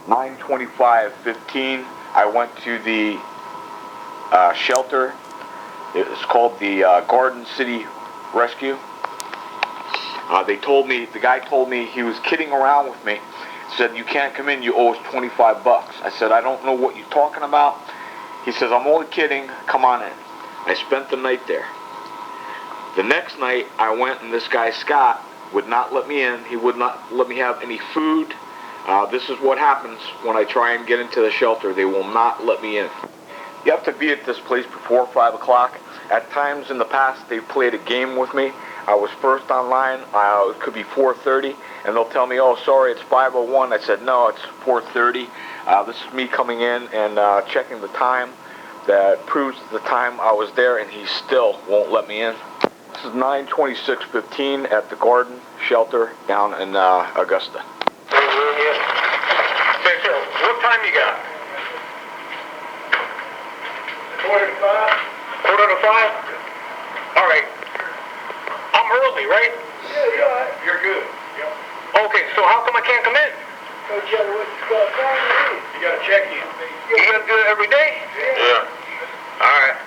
9:25:15. I went to the shelter. It's called the Garden City Rescue. The guy told me he was kidding around with me. Said, you can't come in, you owe us $25. I said, I don't know what you're talking about. He says, I'm only kidding, come on in. I spent the night there. The next night, I went, and this guy, Scott, would not let me in. He would not let me have any food. This is what happens when I try and get into the shelter. They will not let me in. You have to be at this place before 5 o'clock. At times in the past, they've played a game with me. I was first online. It could be 4:30, and they'll tell me, oh, sorry, it's 5:01. I said, no, it's 4:30. This is me coming in and checking the time that proves the time I was there, and he still won't let me in. This is 9:26:15 at the Garden Shelter down in Augusta. Okay, so what time you got? 4:45? All right. I'm early, right? Yeah, you're all right. You're good. Yep. Okay, so how come I can't come in? Go check what you got time to do. You gotta check in. You gotta do it every day? Yeah. All right.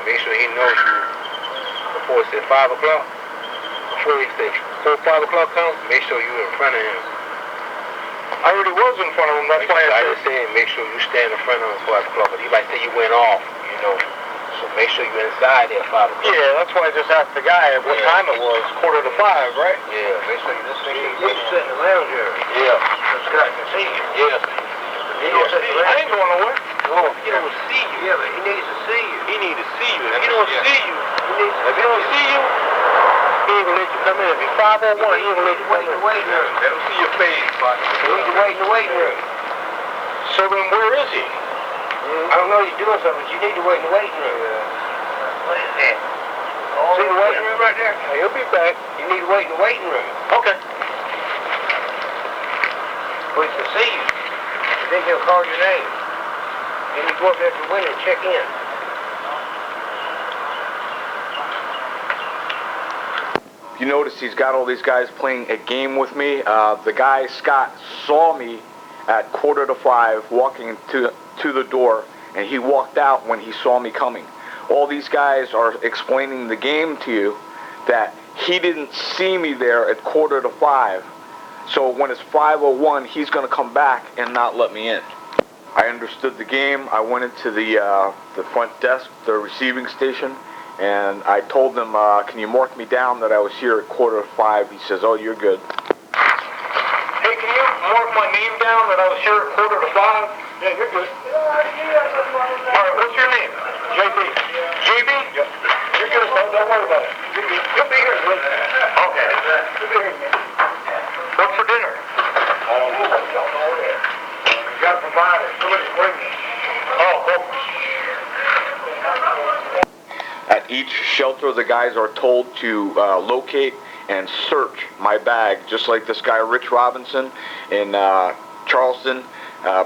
Make sure he knows you before it's at 5 o'clock. Before he says 4 5 o'clock comes, make sure you're in front of him. I already was in front of him, that's why I just saying make sure you stand in front of him at 5 o'clock. But he might say you went off, you know. So make sure you're inside there at 5 o'clock. Yeah, that's why I just asked the guy what time it was. 4:45, right? Yeah, make sure you just you sit in the lounge area. Yeah. So Scott can see you. Yeah. He don't sit in the lounge. I ain't going nowhere. No, he don't see you. Yeah, but he needs to see you. He needs to see you. If he don't see you, if he don't see you, he ain't gonna let you come in. If he's 501, he ain't gonna let you wait in the waiting room. let him see your face, but You need to wait in the waiting room. so then where is he? I don't know you're doing something, but you need to wait in the waiting room. What is that? See the waiting room right there? He'll be back. You need to wait in the waiting room. Okay. Wait to see you. And then he'll call your name. Then you go up there to the window and check in. You notice he's got all these guys playing a game with me. The guy, Scott, saw me at 4:45 walking to the door, and he walked out when he saw me coming. All these guys are explaining the game to you that he didn't see me there at 4:45. So when it's 5:01, he's going to come back and not let me in. I understood the game. I went into the front desk, the receiving station, and I told them, can you mark me down that I was here at 4:45? He says, oh, you're good. Hey, can you mark my name down that I was here at 4:45? Yeah, you're good. All right, what's your name? JB. JB? Yep. You're good, son. Don't worry about it. You're good. You'll be here. Okay. You'll be here. What's for dinner? You got to provide it. Somebody's bringing it. Oh, cool. At each shelter, the guys are told to locate and search my bag, just like this guy, Rich Robinson, in Charleston.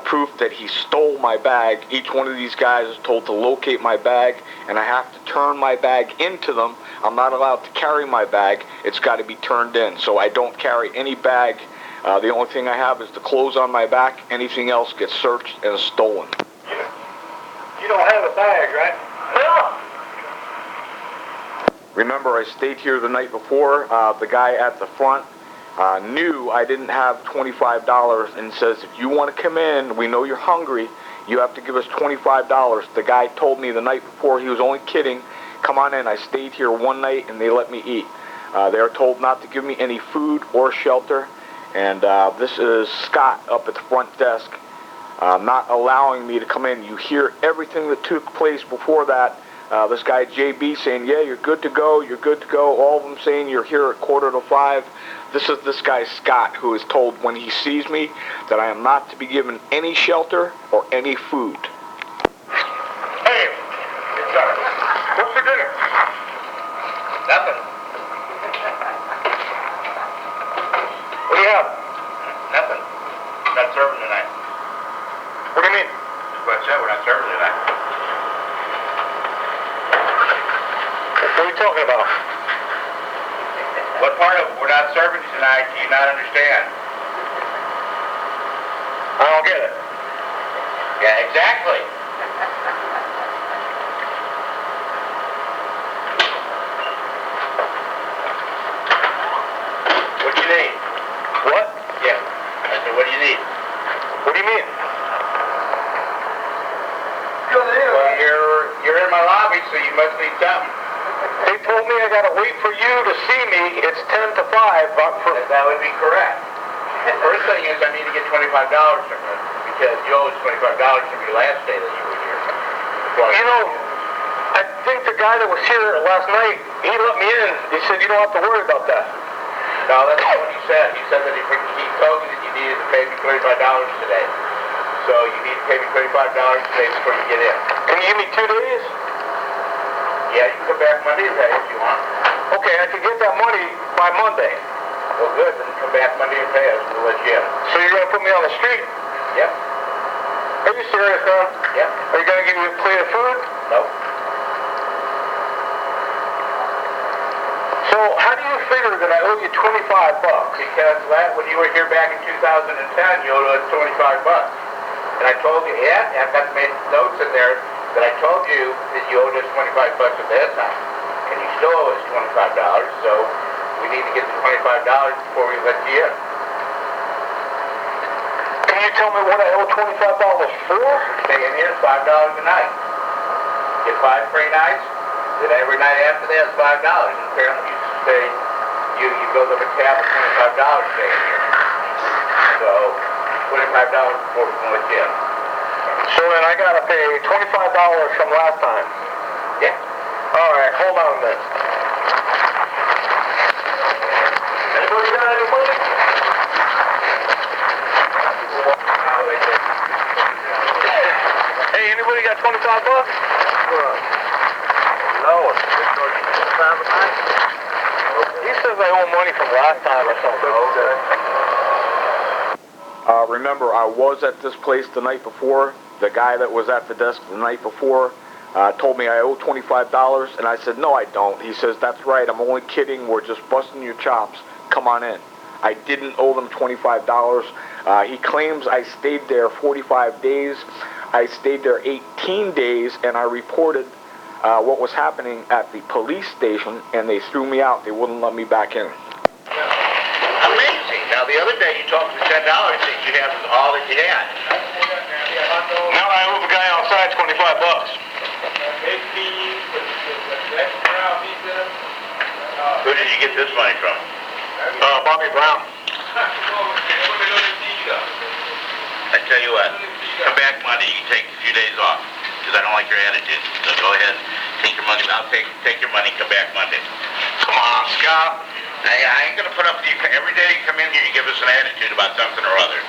Proof that he stole my bag. Each one of these guys is told to locate my bag, and I have to turn my bag into them. I'm not allowed to carry my bag. It's got to be turned in, so I don't carry any bag. The only thing I have is the clothes on my back. Anything else gets searched and stolen. You don't have a bag, right? No. Remember, I stayed here the night before. The guy at the front knew I didn't have $25 and says, if you want to come in, we know you're hungry, you have to give us $25. The guy told me the night before he was only kidding. Come on in. I stayed here one night and they let me eat. They are told not to give me any food or shelter. And this is Scott up at the front desk, not allowing me to come in. You hear everything that took place before that. This guy JB saying, yeah, you're good to go, you're good to go. All of them saying you're here at 4:45. This is this guy Scott, who is told when he sees me that I am not to be given any shelter or any food. Hey, what's for dinner? Nothing. talking about? What part of we're not serving tonight do you not understand? I don't get it. Yeah, exactly. What do you need? What? Yeah. I said, what do you need? What do you mean? Well, you're in my lobby, so you must need something. They told me I gotta wait for you to see me. It's 10 to 5, but for... That would be correct. The first thing is I need to get $25 from you because you owe us $25 from your last day that you were here. You know, I think the guy that was here last night, he let me in. He said you don't have to worry about that. No, that's not what he said. He said that he told me that you needed to pay me $25 today. So you need to pay me $25 today before you get in. Can you give me 2 days? Yeah, you can come back Monday and pay if you want. Okay, I can get that money by Monday. Well, good. Then come back Monday and pay us. We'll let you in. So you're gonna put me on the street? Yep. Are you serious, man? Yep. Are you gonna give me a plate of food? No. So how do you figure that I owe you $25? Because when you were here back in 2010, you owed us $25. And I told you, I've got made notes in there that I told you that you owed us $25 at that time. And you still owe us $25, so we need to get the $25 before we let you in. Can you tell me what I owe $25 for? Stay in here, $5 a night. Get 5 free nights, then every night after that is $5. And apparently you build up a tab of $25 staying here. So $25 before we can let you in. So then I gotta pay $25 from last time. Yeah. All right, hold on a minute. Anybody got any money? Hey, anybody got $25? No. He says I owe money from last time or something. Remember, I was at this place the night before. The guy that was at the desk the night before told me I owe $25, and I said, no, I don't. He says, that's right, I'm only kidding. We're just busting your chops. Come on in. I didn't owe them $25. He claims I stayed there 45 days. I stayed there 18 days, and I reported what was happening at the police station, and they threw me out. They wouldn't let me back in. Amazing. Now, the other day you told me the $10 that you had was all that you had. Now I owe the guy outside $25. Who did you get this money from? Bobby Brown. I tell you what, come back Monday, you can take a few days off, because I don't like your attitude. So go ahead, take your money. I'll take your money, come back Monday. Come on, Scott. I ain't going to put up with you. Every day you come in here, you give us an attitude about something or other.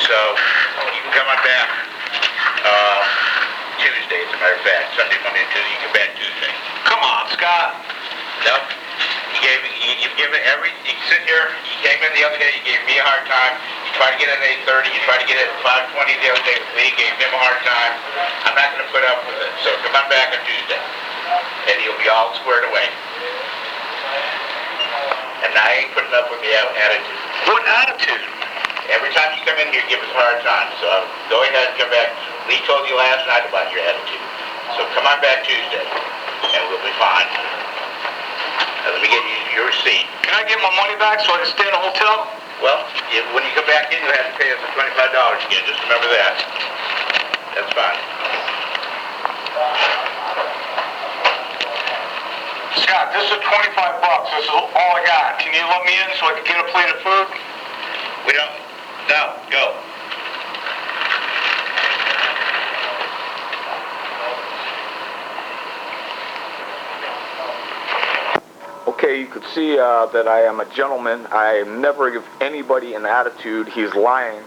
So you can come on back Tuesday, as a matter of fact. Sunday, Monday, and Tuesday, you come back Tuesday. Come on, Scott. No. You sit here, you came in the other day, you gave me a hard time. You tried to get in at 8:30, you tried to get in at 5:20 the other day with me, gave him a hard time. I'm not going to put up with it. So come on back on Tuesday, and you'll be all squared away. And I ain't putting up with the attitude. What attitude? Every time you come in here, give us a hard time. So go ahead and come back. Lee told you last night about your attitude. So come on back Tuesday, and we'll be fine. Now, let me get you your receipt. Can I get my money back so I can stay in a hotel? Well, when you come back in, you have to pay us the $25 again. Just remember that. That's fine. Scott, this is $25. This is all I got. Can you let me in so I can get a plate of food? We don't. No, go. Okay, you could see that I am a gentleman. I never give anybody an attitude. He's lying.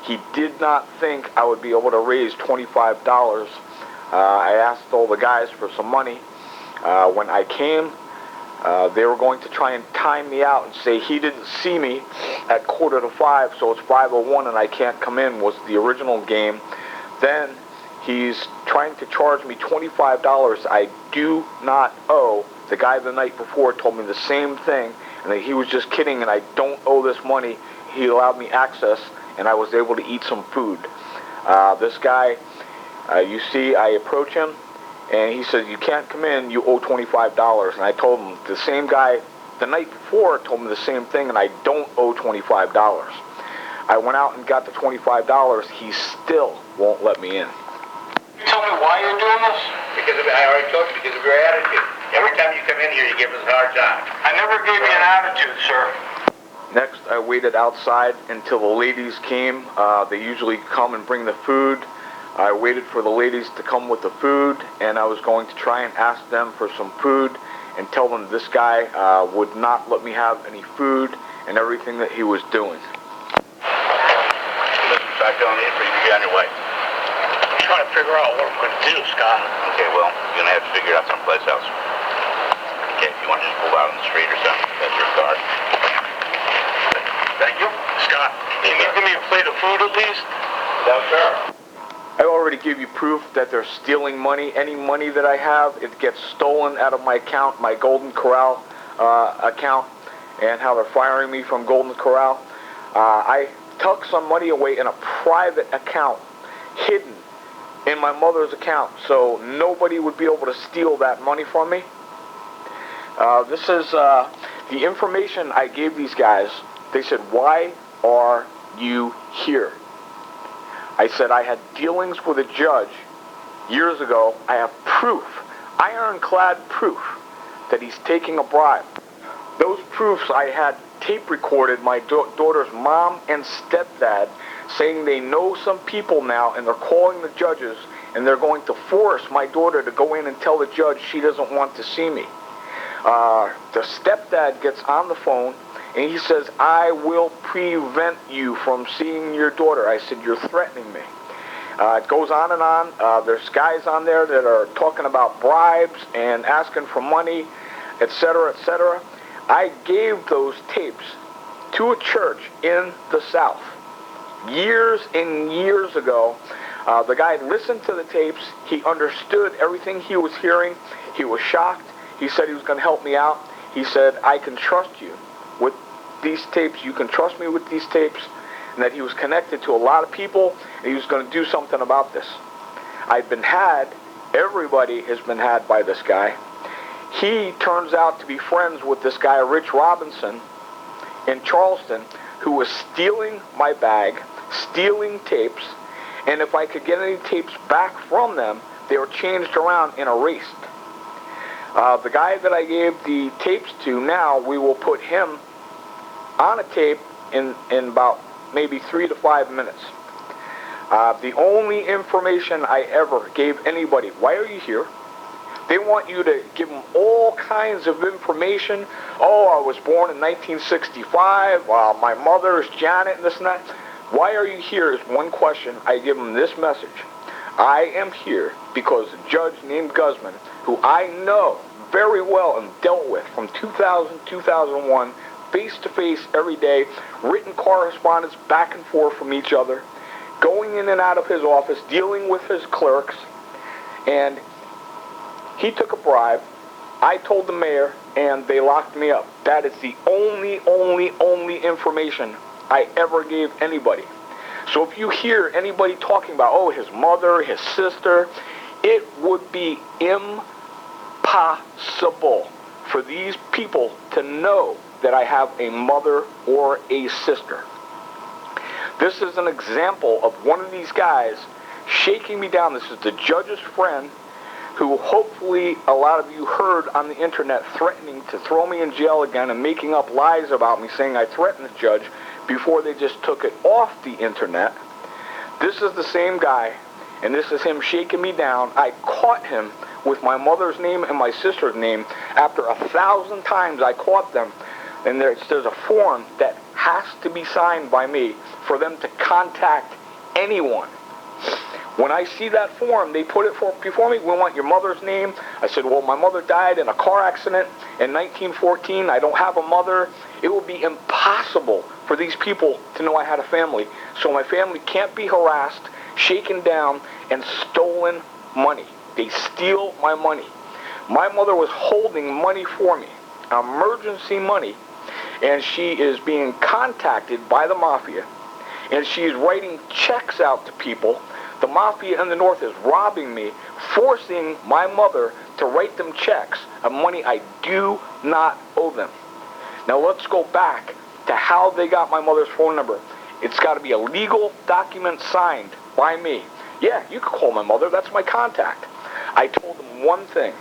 He did not think I would be able to raise $25. I asked all the guys for some money. When I came, they were going to try and time me out and say he didn't see me at 4:45, so it's 5:01 and I can't come in, was the original game. Then he's trying to charge me $25 I do not owe. The guy the night before told me the same thing, and that he was just kidding, and I don't owe this money. He allowed me access, and I was able to eat some food. This guy, you see, I approach him, and he says, you can't come in, you owe $25. And I told him, the same guy the night before told me the same thing, and I don't owe $25. I went out and got the $25. He still won't let me in. You tell me why you're doing this? Because I already told you, because of your attitude. Every time you come in here, you give us a hard time. I never gave you an attitude, sir. Next, I waited outside until the ladies came. They usually come and bring the food. I waited for the ladies to come with the food, and I was going to try and ask them for some food and tell them this guy would not let me have any food and everything that he was doing. Listen, start telling me before you be on your way. I'm trying to figure out what I'm going to do, Scott. Okay, well, you're going to have to figure it out someplace else. Okay, if you want to just pull out on the street or something, that's your card. Thank you. Scott, can you give me a plate of food at least? No, sir. I already gave you proof that they're stealing money. Any money that I have, it gets stolen out of my account, my Golden Corral account, and how they're firing me from Golden Corral. I tuck some money away in a private account, hidden in my mother's account, so nobody would be able to steal that money from me. This is the information I gave these guys. They said, why are you here? I said, I had dealings with a judge years ago. I have proof, ironclad proof, that he's taking a bribe. Those proofs I had tape recorded my daughter's mom and stepdad saying they know some people now, and they're calling the judges, and they're going to force my daughter to go in and tell the judge she doesn't want to see me. The stepdad gets on the phone, and he says, I will prevent you from seeing your daughter. I said, you're threatening me. It goes on and on. There's guys on there that are talking about bribes and asking for money, etc., etc. I gave those tapes to a church in the South years and years ago. The guy listened to the tapes. He understood everything he was hearing. He was shocked. He said he was going to help me out. He said, I can trust you with these tapes. You can trust me with these tapes. And that he was connected to a lot of people, and he was going to do something about this. I've been had. Everybody has been had by this guy. He turns out to be friends with this guy, Rich Robinson, in Charleston, who was stealing my bag, stealing tapes, and if I could get any tapes back from them, they were changed around and erased. The guy that I gave the tapes to now, we will put him on a tape in about maybe 3 to 5 minutes. The only information I ever gave anybody, why are you here? They want you to give them all kinds of information. Oh, I was born in 1965. My mother is Janet and this and that. Why are you here is one question. I give them this message. I am here because a judge named Guzman, who I know very well and dealt with from 2000, 2001, face-to-face every day, written correspondence back and forth from each other, going in and out of his office, dealing with his clerks, and he took a bribe. I told the mayor, and they locked me up. That is the only information I ever gave anybody. So if you hear anybody talking about, oh, his mother, his sister, it would be impossible for these people to know that I have a mother or a sister. This is an example of one of these guys shaking me down. This is the judge's friend, who hopefully a lot of you heard on the internet, threatening to throw me in jail again and making up lies about me, saying I threatened the judge before they just took it off the internet. This is the same guy, and this is him shaking me down. I caught him with my mother's name and my sister's name. After 1,000 times I caught them, and there's a form that has to be signed by me for them to contact anyone. When I see that form, they put it before me. We want your mother's name. I said, well, my mother died in a car accident in 1914. I don't have a mother. It will be impossible for these people to know I had a family. So my family can't be harassed, shaken down, and stolen money. They steal my money. My mother was holding money for me, emergency money, and she is being contacted by the mafia, and she is writing checks out to people. The mafia in the north is robbing me, forcing my mother to write them checks of money I do not owe them. Now let's go back to how they got my mother's phone number. It's got to be a legal document signed by me. Yeah, you can call my mother. That's my contact. I told them one thing.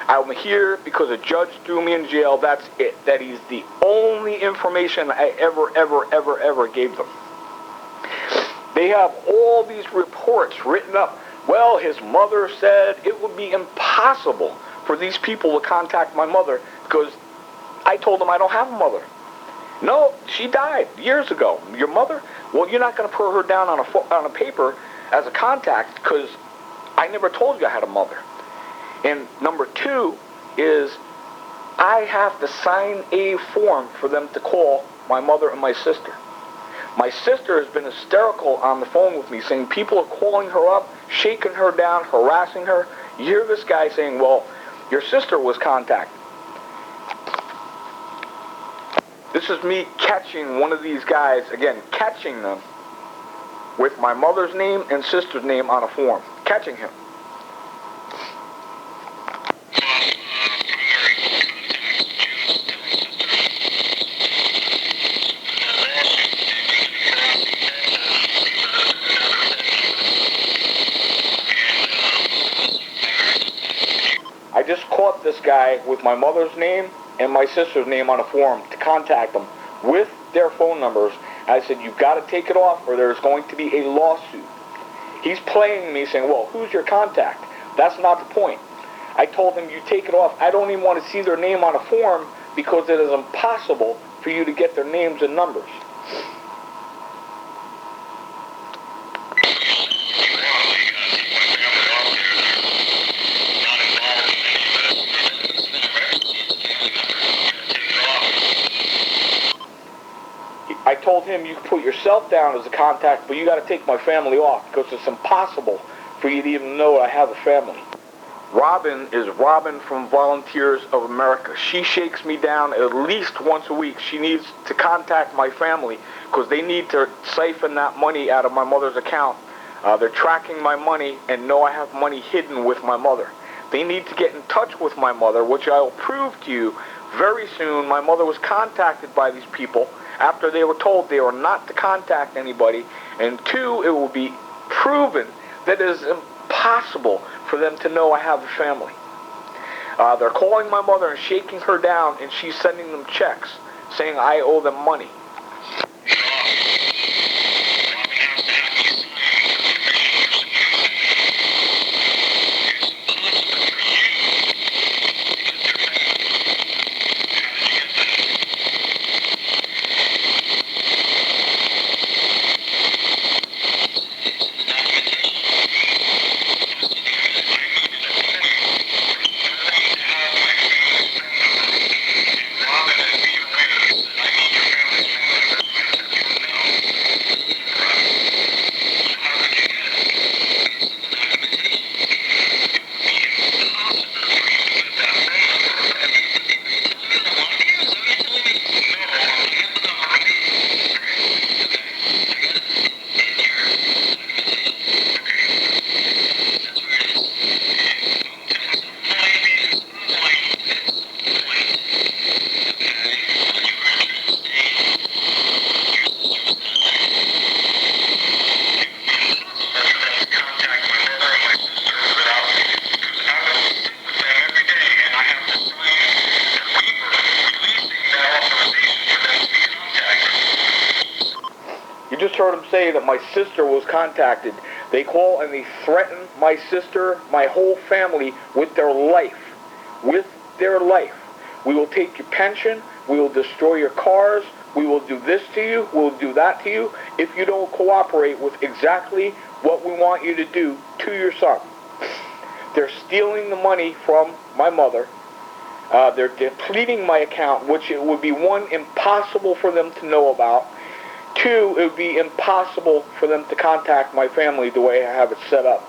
I'm here because a judge threw me in jail. That's it. That is the only information I ever gave them. They have all these reports written up. Well, his mother said it would be impossible for these people to contact my mother because I told them I don't have a mother. No, she died years ago. Your mother? Well, you're not going to put her down on a paper as a contact because I never told you I had a mother. And number two is I have to sign a form for them to call my mother and my sister. My sister has been hysterical on the phone with me, saying people are calling her up, shaking her down, harassing her. You hear this guy saying, well, your sister was contacted. This is me catching one of these guys, again, catching them with my mother's name and sister's name on a form. Catching him. I just caught this guy with my mother's name and my sister's name on a form to contact them with their phone numbers. I said, you've got to take it off or there's going to be a lawsuit. He's playing me saying, well, who's your contact? That's not the point. I told him, you take it off. I don't even want to see their name on a form because it is impossible for you to get their names and numbers. I told him you can put yourself down as a contact, but you got to take my family off because it's impossible for you to even know I have a family. Robin is Robin from Volunteers of America. She shakes me down at least once a week. She needs to contact my family because they need to siphon that money out of my mother's account. They're tracking my money and know I have money hidden with my mother. They need to get in touch with my mother, which I will prove to you very soon. My mother was contacted by these people after they were told they were not to contact anybody. And two, it will be proven that it is impossible for them to know I have a family. They're calling my mother and shaking her down, and she's sending them checks saying I owe them money. Just heard him say that my sister was contacted. They call and they threaten my sister, my whole family with their life. With their life. We will take your pension. We will destroy your cars. We will do this to you. We'll do that to you if you don't cooperate with exactly what we want you to do to your son. They're stealing the money from my mother. They're depleting my account, which it would be one, impossible for them to know about. Two, it would be impossible for them to contact my family the way I have it set up.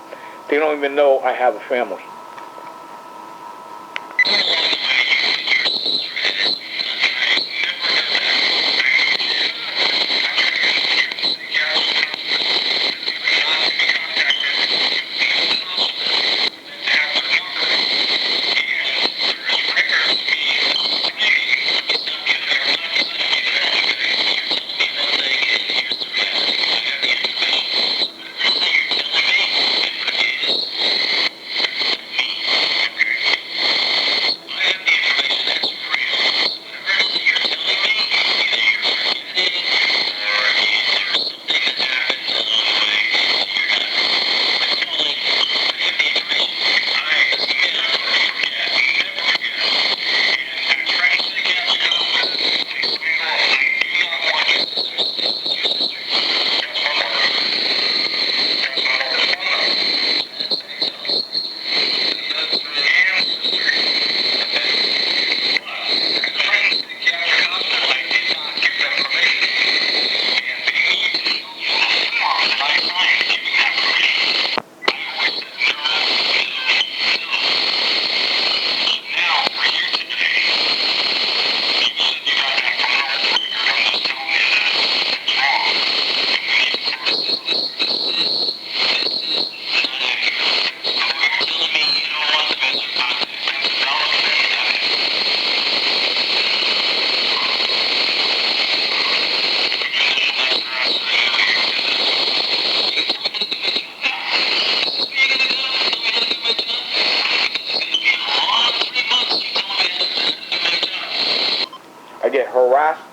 They don't even know I have a family.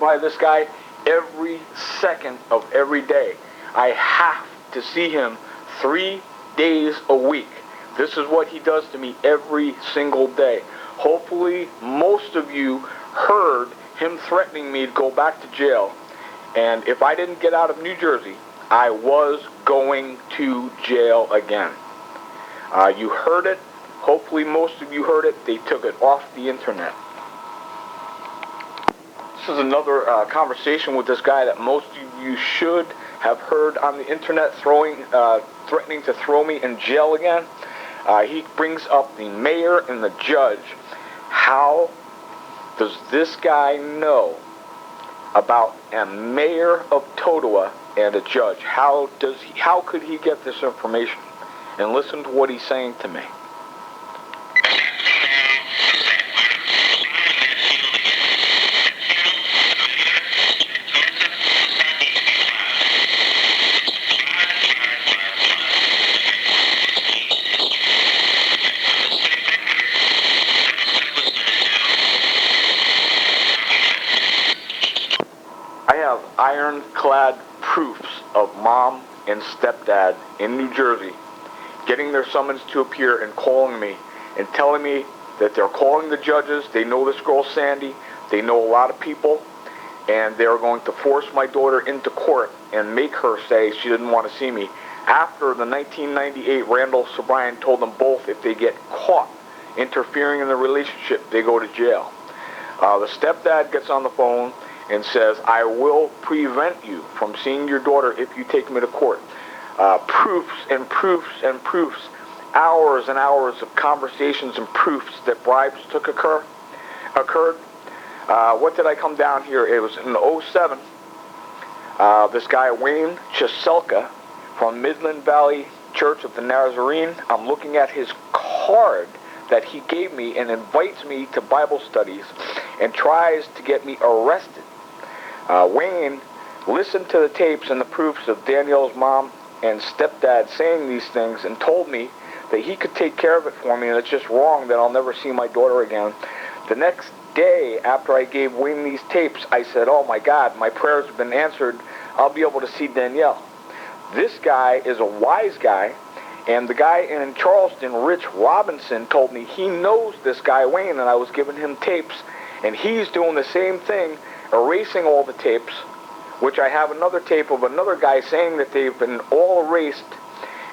by this guy every second of every day. I have to see him 3 days a week. This is what he does to me every single day. Hopefully, most of you heard him threatening me to go back to jail. And if I didn't get out of New Jersey, I was going to jail again. You heard it. Hopefully, most of you heard it. They took it off the internet. This is another conversation with this guy that most of you should have heard on the internet, threatening to throw me in jail again. He brings up the mayor and the judge. How does this guy know about a mayor of Totowa and a judge? How could he get this information? And listen to what he's saying to me. I have ironclad proofs of mom and stepdad in New Jersey getting their summons to appear and calling me and telling me that they're calling the judges. They know this girl Sandy. They know a lot of people, and they're going to force my daughter into court and make her say she didn't want to see me. After the 1998 Randall Sobrian told them both if they get caught interfering in the relationship, they go to jail. The stepdad gets on the phone and says, I will prevent you from seeing your daughter if you take me to court. Proofs and proofs and proofs. Hours and hours of conversations and proofs that bribes occurred. What did I come down here? It was in 2007. This guy, Wayne Cheselka, from Midland Valley Church of the Nazerene, I'm looking at his card that he gave me and invites me to Bible studies and tries to get me arrested. Wayne listened to the tapes and the proofs of Danielle's mom and stepdad saying these things and told me that he could take care of it for me, and it's just wrong that I'll never see my daughter again. The next day after I gave Wayne these tapes, I said, oh my God, my prayers have been answered. I'll be able to see Danielle. This guy is a wise guy, and the guy in Charleston, Rich Robinson, told me he knows this guy Wayne, and I was giving him tapes, and he's doing the same thing, erasing all the tapes, which I have another tape of another guy saying that they've been all erased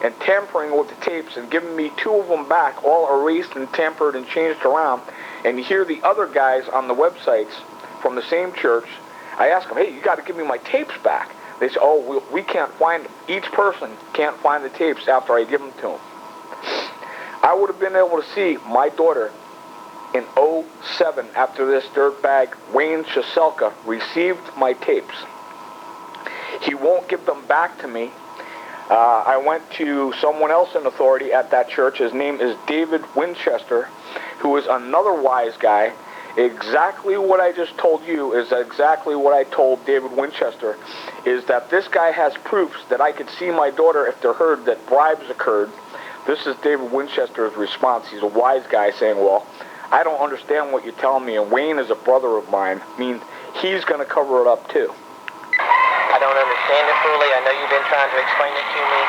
and tampering with the tapes and giving me 2 of them back, all erased and tampered and changed around. And you hear the other guys on the websites from the same church. I ask them, hey, you got to give me my tapes back. They say, oh, we can't find them. Each person can't find the tapes after I give them to them. I would have been able to see my daughter in 2007 after this dirtbag Wayne Cheselka received my tapes. He won't give them back to me. I went to someone else in authority at that church. His name is David Winchester, who is another wise guy. Exactly what I just told you is exactly what I told David Winchester, is that this guy has proofs that I could see my daughter if they're heard that bribes occurred. This is David Winchester's response. He's a wise guy saying, well, I don't understand what you're telling me, and Wayne is a brother of mine. I mean, he's going to cover it up too. I don't understand it fully. I know you've been trying to explain it to me,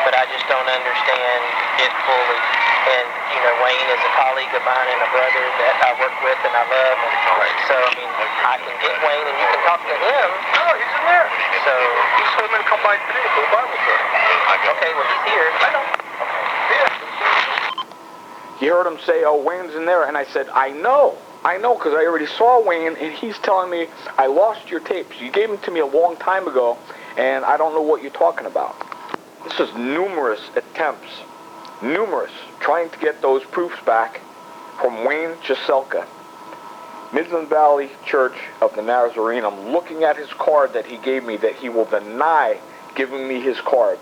but I just don't understand it fully. And, you know, Wayne is a colleague of mine and a brother that I work with and I love. And so, I mean, I can get Wayne and you can talk to him. No, he's in there. So, He told me to come by today for the Bible study. okay, well, he's here. I know. Yeah. You heard him say, oh, Wayne's in there. And I said, I know, because I already saw Wayne, and he's telling me, I lost your tapes. You gave them to me a long time ago, and I don't know what you're talking about. This is numerous attempts, trying to get those proofs back from Wayne Cheselka, Midland Valley Church of the Nazerene. I'm looking at his card that he gave me, that he will deny giving me his card.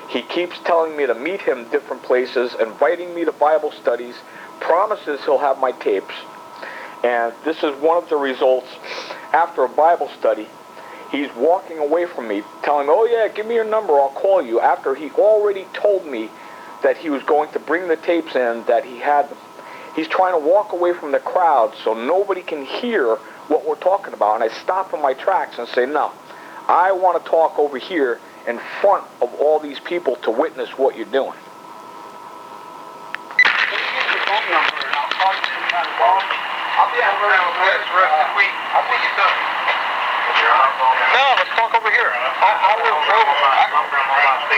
He keeps telling me to meet him different places, inviting me to Bible studies, promises he'll have my tapes. And this is one of the results. After a Bible study, he's walking away from me, telling me, oh yeah, give me your number, I'll call you, after he already told me that he was going to bring the tapes in, that he had them. He's trying to walk away from the crowd so nobody can hear what we're talking about. And I stop in my tracks and say, no, I want to talk over here in front of all these people to witness what you're doing. No, let's talk over here. I will go.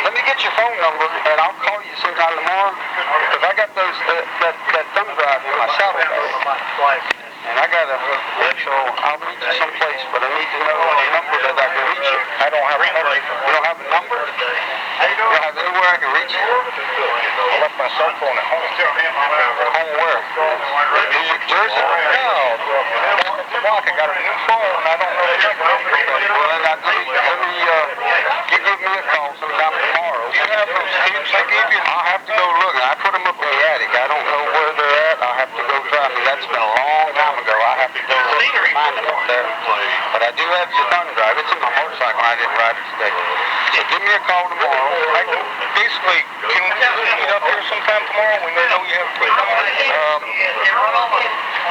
Let me get your phone number, and I'll call you sometime tomorrow. Because I got those that thumb drive in my saddlebag. And I got so I'll meet you someplace, but I need to know a number that I can reach you. I don't have a number. You don't have a number? You don't have anywhere I can reach you? I left my cell phone at home. Home where? New Jersey? No. I got a new phone. I don't know the number. Well, then you give me a call sometime tomorrow. You have those tapes I gave you? I'll have to go look. I put them up in the attic. I don't know where they're at. I'll have to go try them. That's been a long time ago. I have to go find them up there. But I do have your thumb drive. It's in my motorcycle. I didn't ride it today. So give me a call tomorrow. Basically, can we meet up here sometime tomorrow? We may know you have a place.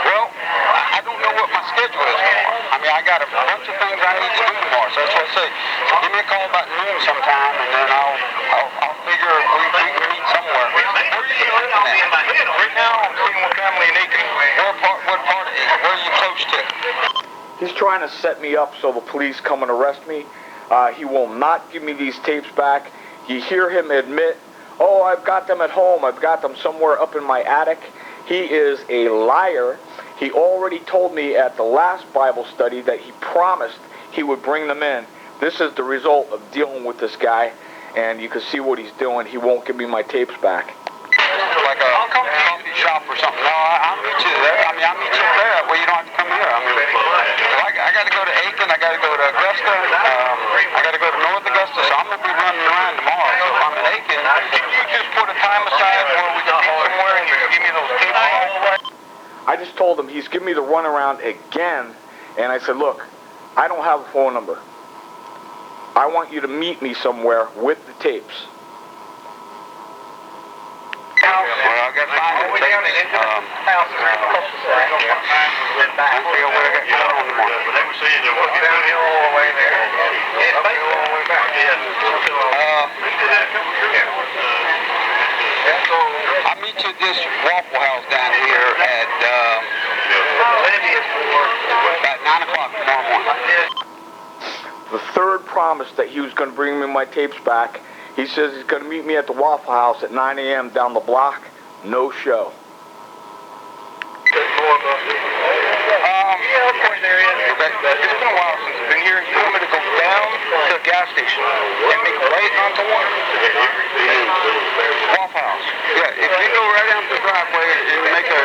Well, I don't know what my schedule is tomorrow. I mean, I got a bunch of things I need to do tomorrow. So that's what I say. So give me a call about noon sometime, and then I'll figure if we can meet somewhere. Where are you living at? Right now, I'm staying with family in Aiken. What part of Aiken? Where are you close to? He's trying to set me up so the police come and arrest me. He will not give me these tapes back. You hear him admit, oh, I've got them at home. I've got them somewhere up in my attic. He is a liar. He already told me at the last Bible study that he promised he would bring them in. This is the result of dealing with this guy, and you can see what he's doing. He won't give me my tapes back. Like a coffee shop or something. No, I'll meet you there. I mean, I'll meet you there. Well, you don't have to come here. I mean, I got to go to Aiken. I got to go to Augusta. I got to go to North Augusta. So I'm going to be running around tomorrow. So if I'm in Aiken, can you just put a time aside where we can meet somewhere and you can give me those tapes? I just told him he's giving me the runaround again, and I said, look, I don't have a phone number. I want you to meet me somewhere with the tapes. Well, I got to find it. I figure where I got going on tomorrow. They were saying you walk downhill all the way there. Uphill all the way back. I'll meet you at this Waffle House down here at about 9 o'clock tomorrow morning. The third promise that he was going to bring me my tapes back, he says he's going to meet me at the Waffle House at 9 a.m. down the block. No show. It's been a while since I've been here. You want me to go down to the gas station and make a right onto one? Waffle House. Yeah, if you go right down to the driveway and make a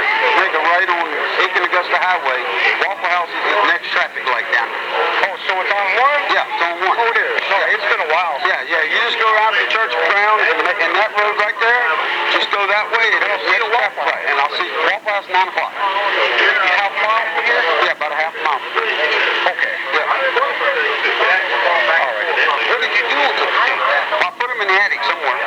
right on Aiken Augusta Highway, Waffle House is the next traffic light down there. Oh, so it's on one? Yeah, it's on one. Oh, it is. No, it's been a while. Yeah. You just go around to the church ground and that road right there, just go that way and I'll see the Waffle House. And I'll see Waffle House 9 o'clock. Half a mile from here? Yeah, about a half a mile. Okay. Yeah. All right. What did you do with them? I'll put them in the attic somewhere.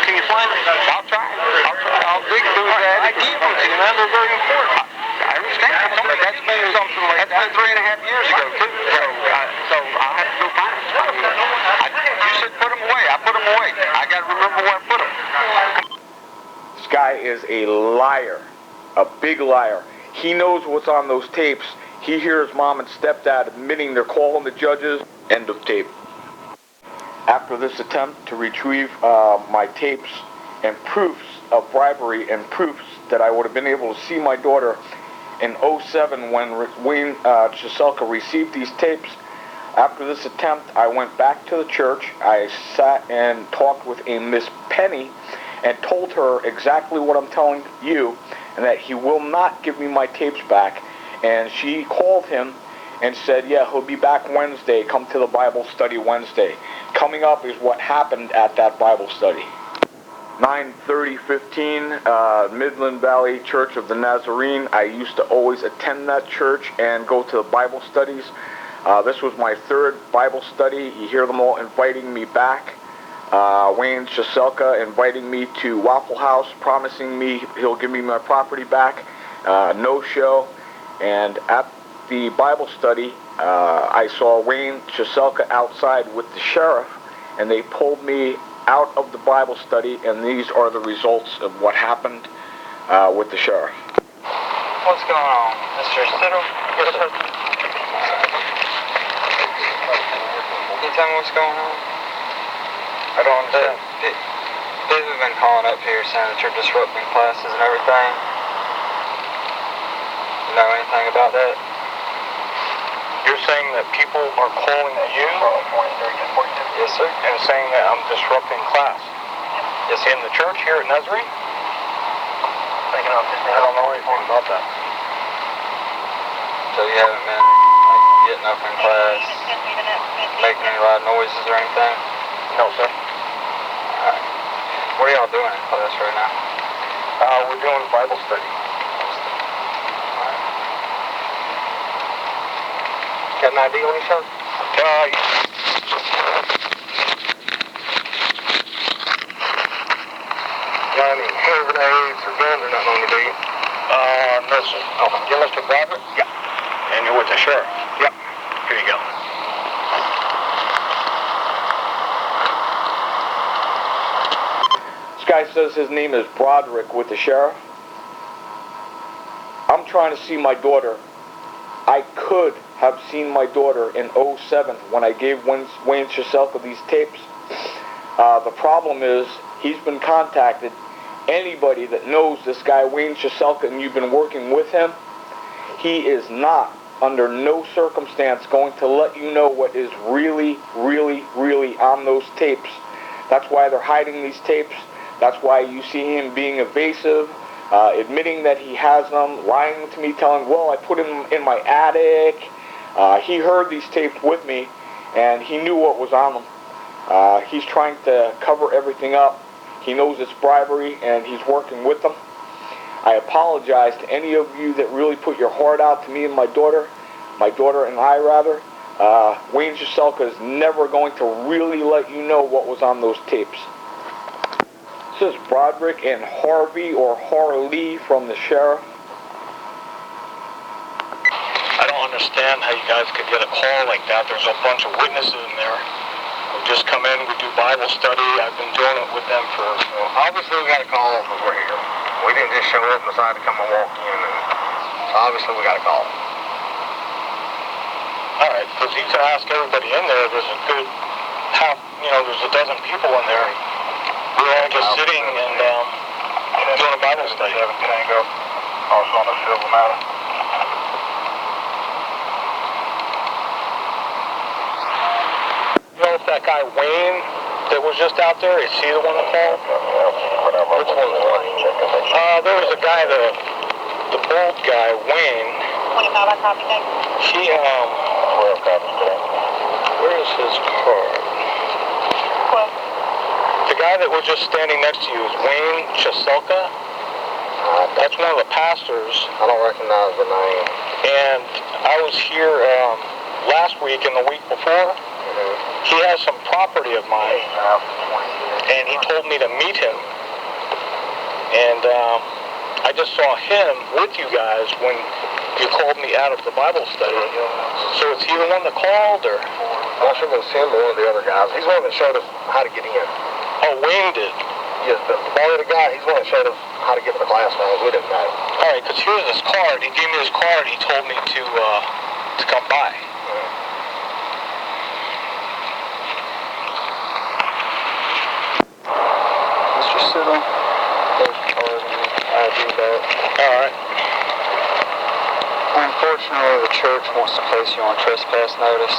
Can you find them? I'll try. I'll dig through the attic. I gave them to you, man. They're very important. I understand. That's been something like that. That's been 3.5 years ago, too. So I'll have to go find them. You said put them away. I put them away. I got to remember where I put them. This guy is a liar. A big liar. He knows what's on those tapes. He hears mom and stepdad admitting they're calling the judges. End of tape. After this attempt to retrieve my tapes and proofs of bribery and proofs that I would have been able to see my daughter in 2007 when Wayne Cheselka received these tapes, after this attempt, I went back to the church. I sat and talked with a Miss Penny and told her exactly what I'm telling you, and that he will not give me my tapes back. And she called him and said, yeah, he'll be back Wednesday. Come to the Bible study Wednesday. Coming up is what happened at that Bible study. 9/30/15, Midland Valley Church of the Nazerene. I used to always attend that church and go to the Bible studies. This was my third Bible study. You hear them all inviting me back. Wayne Cheselka inviting me to Waffle House, promising me he'll give me my property back. No show. And at the Bible study, I saw Wayne Cheselka outside with the sheriff, and they pulled me out of the Bible study, and these are the results of what happened with the sheriff. What's going on, Mr. Stidham? Yes, sir. Can you tell me what's going on? I don't understand. People have been calling up here saying that you're disrupting classes and everything. You know anything about that? You're saying that people are calling you? Yes, sir. And saying that I'm disrupting class? Yes, sir. In the church here at Nazerene? I don't know anything about that. So you haven't been getting up in class, making any loud noises or anything? No, sir. Alright. What are y'all doing in class right now? We're doing Bible study. Alright. Got an ID on yourself? Got any hand grenades or guns or nothing on you, do you? No, sir. Okay. You're Mr. Broderick? Yeah. And you're with the sheriff? Yep. Here you go. This guy says his name is Broderick with the sheriff. I'm trying to see my daughter. I could have seen my daughter in 07 when I gave Wayne Cheselka these tapes. The problem is he's been contacted. Anybody that knows this guy Wayne Cheselka and you've been working with him, he is not under no circumstance going to let you know what is really, really, really on those tapes. That's why they're hiding these tapes. That's why you see him being evasive, admitting that he has them, lying to me, telling, well, I put him in my attic. He heard these tapes with me, and he knew what was on them. He's trying to cover everything up. He knows it's bribery, and he's working with them. I apologize to any of you that really put your heart out to me and my daughter and I, rather. Wayne Cheselka is never going to really let you know what was on those tapes. This is Broderick and Harvey, or Harley, from the sheriff. I don't understand how you guys could get a call like that. There's a bunch of witnesses in there. We just come in, we do Bible study. I've been doing it with them for... Obviously, we got a call because we're here. We didn't just show up and decide to come and walk in. So obviously, we got a call. All right, because you can ask everybody in there. There's a good half, there's a dozen people in there. We're all just sitting and doing a Bible study. Tango, also on a civil matter. You know if that guy Wayne that was just out there, is he the one that called? Which one was Wayne? There was a guy, the bald guy, Wayne. He, where is his card? The guy that was just standing next to you is Wayne Cheselka. That's one of the pastors. I don't recognize the name. And I was here last week and the week before. He has some property of mine, and he told me to meet him. And I just saw him with you guys when you called me out of the Bible study. So is he the one that called, or? I'm not sure if it was him or one of the other guys. He's the one that showed us how to get in. Oh, Wayne did? Yes, the other guy, he's the one that showed us how to get to the classroom. We didn't know. All right, because here's his card. He gave me his card. He told me to come by. Mr. Stidham? I do that. All right. Unfortunately, the church wants to place you on trespass notice.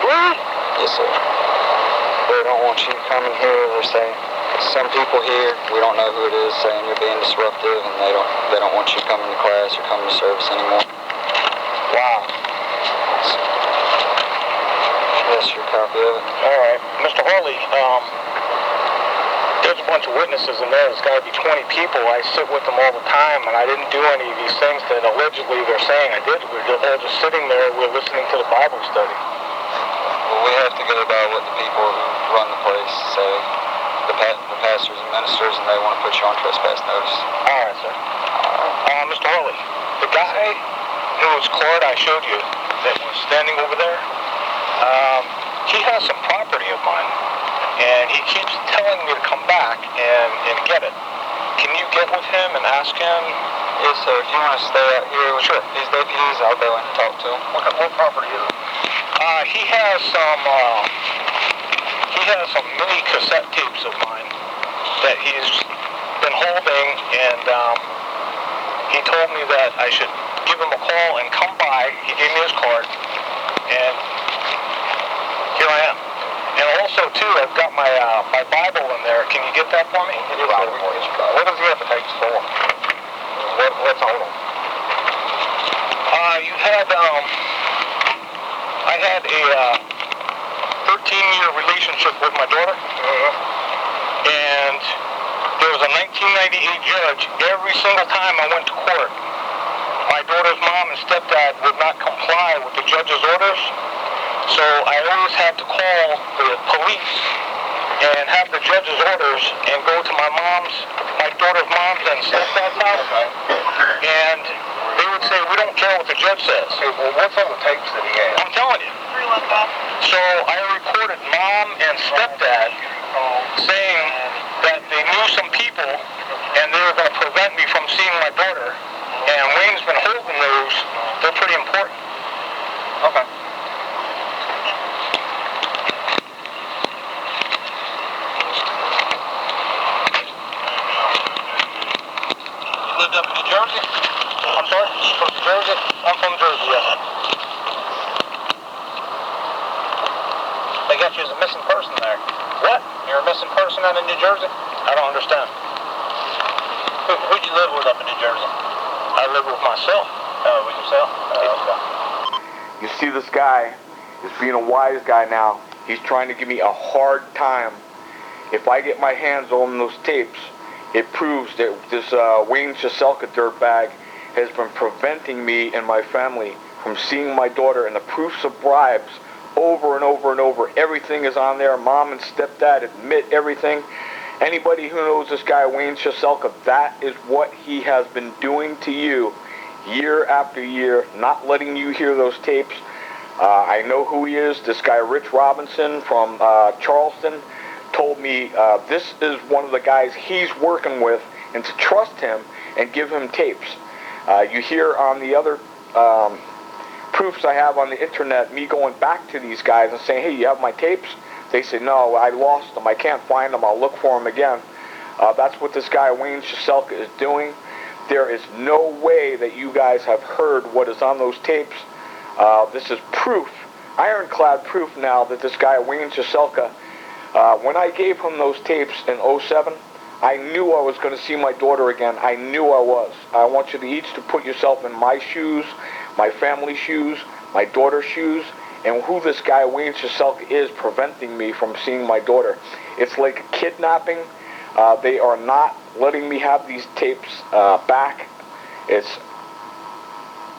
Really? Yes, sir. They don't want you coming here. They're saying some people here, we don't know who it is, saying you're being disruptive, and they don't want you coming to class or coming to service anymore. Wow. Yes, your copy of it. All right. Mr. Harley, there's a bunch of witnesses in there. There's got to be 20 people. I sit with them all the time, and I didn't do any of these things that allegedly they're saying I did. We're all just sitting there. We're listening to the Bible study. Well, we have to go by what the people who run the place say, the pastors and ministers, and they want to put you on trespass notice. All right, sir. Mr. Harley, the guy whose card I showed you that was standing over there, he has some property of mine, and he keeps telling me to come back and get it. Can you get with him and ask him? Yes, sir. If you want to stay out here with Sure. these deputies, I'll go and talk to him. What property is it? He has some mini cassette tapes of mine that he's been holding, and he told me that I should give him a call and come by. He gave me his card, and here I am. And also, too, I've got my my Bible in there. Can you get that for me? What does he have the tapes for? What's on them? I had a 13-year relationship with my daughter, and there was a 1998 judge. Every single time I went to court, my daughter's mom and stepdad would not comply with the judge's orders, so I always had to call the police and have the judge's orders and go to my daughter's mom's and stepdad's house, and they would say, we don't care what the judge says. Okay, well, what's on the tapes that he has? I'm telling you. So I recorded mom and stepdad saying that they knew some people and they were going to prevent me from seeing my daughter. And Wayne's been holding those. They're pretty important. Okay. You lived up in New Jersey? I'm sorry? From New Jersey? I'm from Jersey, yes. They got you as a missing person there. What? You're a missing person out in New Jersey? I don't understand. Who'd you live with up in New Jersey? I live with myself. Oh, with yourself? You see, this guy is being a wise guy now. He's trying to give me a hard time. If I get my hands on those tapes, it proves that this Wayne Cheselka dirtbag has been preventing me and my family from seeing my daughter, and the proofs of bribes over and over and over. Everything is on there. Mom and stepdad admit everything. Anybody who knows this guy, Wayne Cheselka, that is what he has been doing to you year after year, not letting you hear those tapes. I know who he is. This guy, Rich Robinson from Charleston, told me this is one of the guys he's working with, and to trust him and give him tapes. You hear on the other proofs I have on the internet, me going back to these guys and saying, hey, you have my tapes? They say, no, I lost them. I can't find them. I'll look for them again. That's what this guy, Wayne Cheselka, is doing. There is no way that you guys have heard what is on those tapes. This is proof, ironclad proof now that this guy, Wayne Cheselka, when I gave him those tapes in 07, I knew I was going to see my daughter again. I knew I was. I want you to each to put yourself in my shoes, my family's shoes, my daughter's shoes, and who this guy, Wayne Cheselka, is preventing me from seeing my daughter. It's like a kidnapping. They are not letting me have these tapes back. It's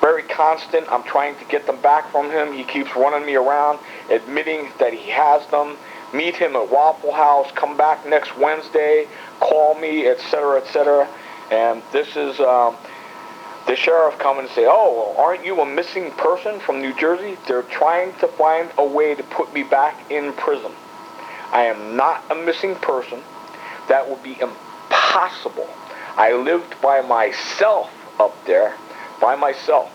very constant. I'm trying to get them back from him. He keeps running me around, admitting that he has them. Meet him at Waffle House. Come back next Wednesday. Call me, etc., etc. And this is the sheriff coming and say, oh, well, aren't you a missing person from New Jersey? They're trying to find a way to put me back in prison. I am not a missing person. That would be impossible. I lived by myself up there, by myself.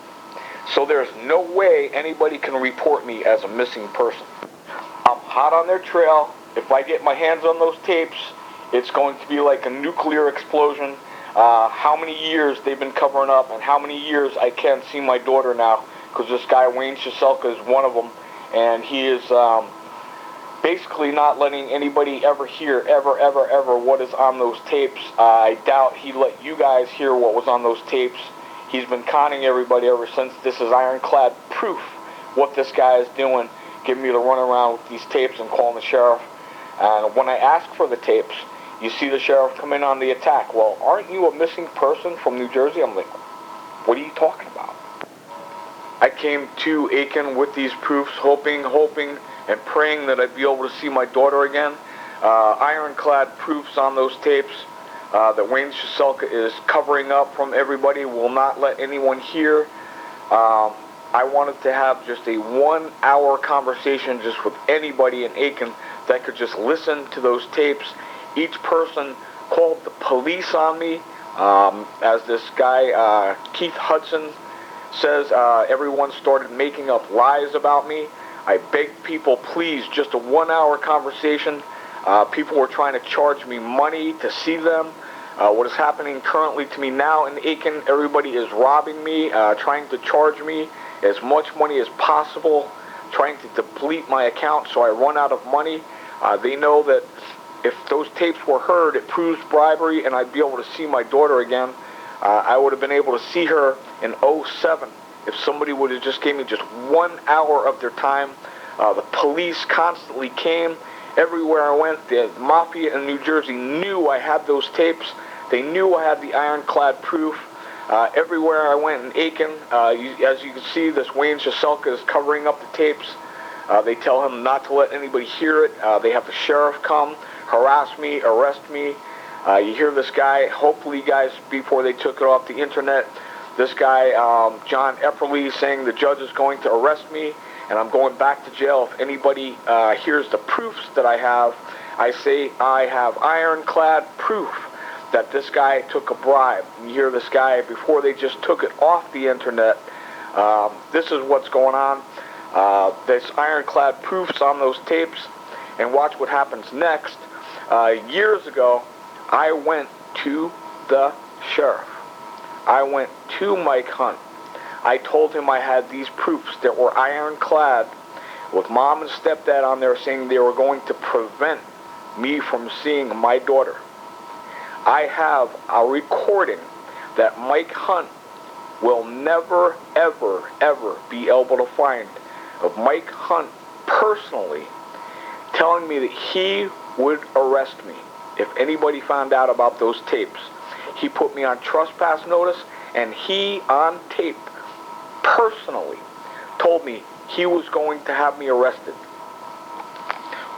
So there's no way anybody can report me as a missing person. I'm hot on their trail. If I get my hands on those tapes, it's going to be like a nuclear explosion. How many years they've been covering up, and how many years I can't see my daughter now, because this guy, Wayne Cheselka, is one of them, and he is basically not letting anybody ever hear, ever, what is on those tapes. I doubt he let you guys hear what was on those tapes. He's been conning everybody ever since. This is ironclad proof what this guy is doing, giving me to run around with these tapes and calling the sheriff. And when I ask for the tapes, you see the sheriff come in on the attack. Well, aren't you a missing person from New Jersey? I'm like, what are you talking about? I came to Aiken with these proofs, hoping, and praying that I'd be able to see my daughter again. Ironclad proofs on those tapes that Wayne Cheselka is covering up from everybody, will not let anyone hear. I wanted to have just a 1 hour conversation just with anybody in Aiken that could just listen to those tapes. Each person called the police on me. As this guy, Keith Hudson, says, everyone started making up lies about me. I begged people, please, just a 1 hour conversation. People were trying to charge me money to see them. What is happening currently to me now in Aiken, everybody is robbing me, trying to charge me as much money as possible, trying to deplete my account so I run out of money. They know that if those tapes were heard, it proves bribery and I'd be able to see my daughter again. I would have been able to see her in '07 if somebody would have just gave me just 1 hour of their time. The police constantly came. Everywhere I went, the mafia in New Jersey knew I had those tapes. They knew I had the ironclad proof. Everywhere I went in Aiken, as you can see, this Wayne Cheselka is covering up the tapes. They tell him not to let anybody hear it. They have the sheriff come, harass me, arrest me. You hear this guy, hopefully, guys, before they took it off the internet, this guy, John Epperly, saying the judge is going to arrest me and I'm going back to jail if anybody hears the proofs that I have. I say I have ironclad proof that this guy took a bribe. And you hear this guy, before they just took it off the internet, this is what's going on. There's ironclad proofs on those tapes, and watch what happens next. Years ago, I went to the sheriff. I went to Mike Hunt. I told him I had these proofs that were ironclad with mom and stepdad on there saying they were going to prevent me from seeing my daughter. I have a recording that Mike Hunt will never, ever, ever be able to find of Mike Hunt personally telling me that he would arrest me if anybody found out about those tapes. He put me on trespass notice, and he, on tape, personally told me he was going to have me arrested.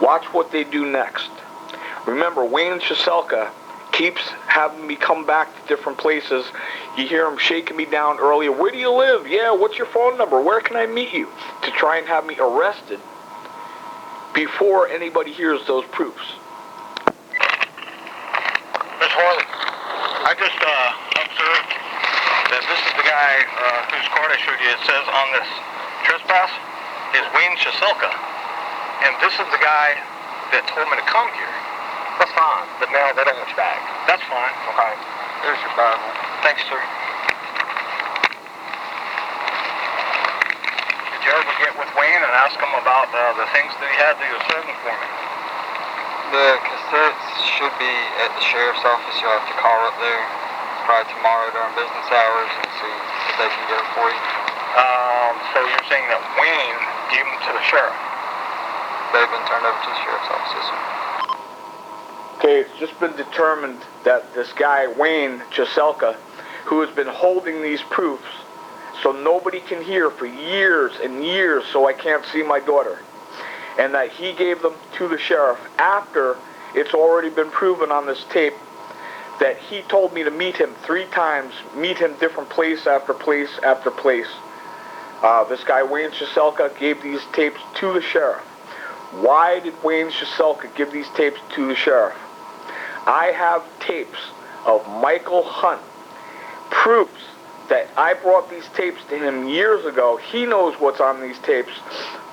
Watch what they do next. Remember, Wayne Cheselka keeps having me come back to different places. You hear him shaking me down earlier. Where do you live? Yeah, what's your phone number? Where can I meet you? To try and have me arrested before anybody hears those proofs. Miss Harley, I just observed that this is the guy whose card I showed you. It says on this trespass is Wayne Cheselka. And this is the guy that told me to come here. That's fine, but now they don't want you back. That's fine. Okay. There's your Bible. Thanks, sir. Did you ever get with Wayne and ask him about the things that he had that he was holding for me? The cassettes should be at the sheriff's office. You'll have to call up there probably tomorrow during business hours and see if they can get them for you. So you're saying that Wayne gave them to the sheriff? They've been turned over to the sheriff's office, yes, sir. Okay, it's just been determined that this guy, Wayne Cheselka, who has been holding these proofs so nobody can hear for years and years so I can't see my daughter, and that he gave them to the sheriff after it's already been proven on this tape that he told me to meet him 3 times, meet him different place after place after place. This guy, Wayne Cheselka, gave these tapes to the sheriff. Why did Wayne Cheselka give these tapes to the sheriff? I have tapes of Michael Hunt, proofs that I brought these tapes to him years ago. He knows what's on these tapes.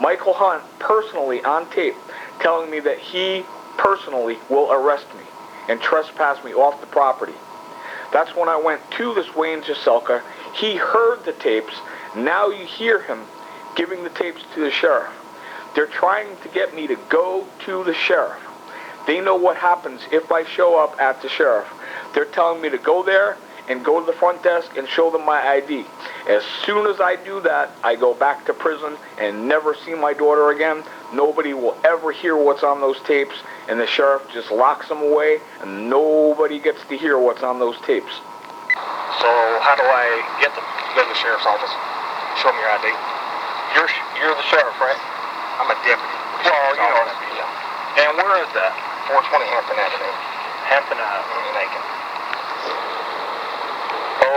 Michael Hunt, personally on tape, telling me that he personally will arrest me and trespass me off the property. That's when I went to this Wayne Cheselka. He heard the tapes. Now you hear him giving the tapes to the sheriff. They're trying to get me to go to the sheriff. They know what happens if I show up at the sheriff. They're telling me to go there and go to the front desk and show them my ID. As soon as I do that, I go back to prison and never see my daughter again. Nobody will ever hear what's on those tapes, and the sheriff just locks them away, and nobody gets to hear what's on those tapes. So how do I get them? Go to the sheriff's office. Show them your ID. You're the sheriff, right? I'm a deputy. Well, you know what I mean. Yeah. And where is that? 420 Hampton Avenue. Hampton Avenue in Aiken.